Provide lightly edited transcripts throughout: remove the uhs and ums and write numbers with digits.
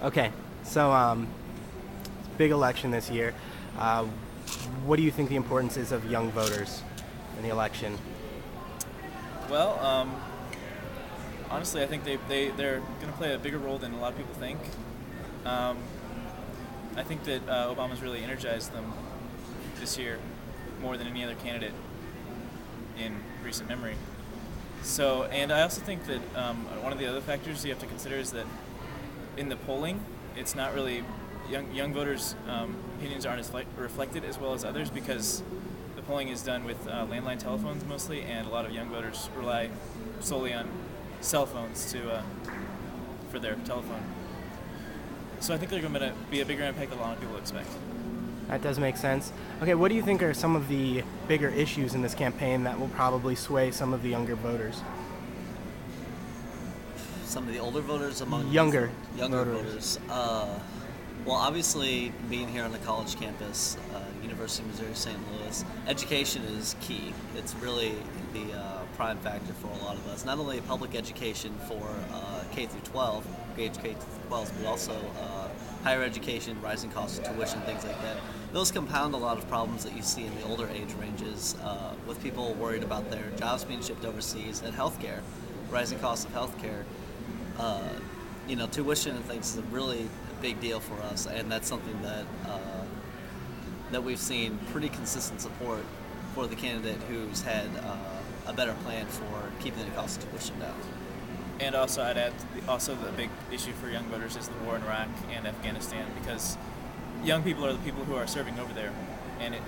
Okay, so big election this year. Uh, what do you think the importance is of young voters in the election? Well, honestly, I think they're going to play a bigger role than a lot of people think. Um, I think that Obama's really energized them this year more than any other candidate in recent memory. So, and I also think that one of the other factors you have to consider is that in the polling, it's not really young voters' opinions aren't as reflected as well as others because the polling is done with landline telephones mostly, and a lot of young voters rely solely on cell phones to for their telephone. So I think they're going to be a bigger impact than a lot of people expect. That does make sense. Okay, what do you think are some of the bigger issues in this campaign that will probably sway some of the younger voters? Some of the older voters among Younger younger voters. voters. Well, obviously, being here on the college campus, University of Missouri St. Louis, education is key. It's really the prime factor for a lot of us. Not only public education for K through 12, grades K through 12, but also higher education, rising costs of tuition, things like that. Those compound a lot of problems that you see in the older age ranges, with people worried about their jobs being shipped overseas and healthcare, rising costs of healthcare. uh, tuition and things is a really big deal for us, and that's something that we've seen pretty consistent support for the candidate who's had a better plan for keeping the cost of tuition down. And also, I'd add, also the big issue for young voters is the war in Iraq and Afghanistan because young people are the people who are serving over there, and it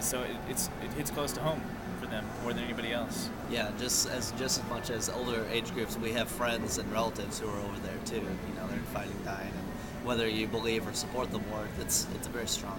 hits close to home for them more than anybody else. Yeah, just as much as older age groups, we have friends and relatives who are over there too. They're fighting, dying, and whether you believe or support the war, it's very strong.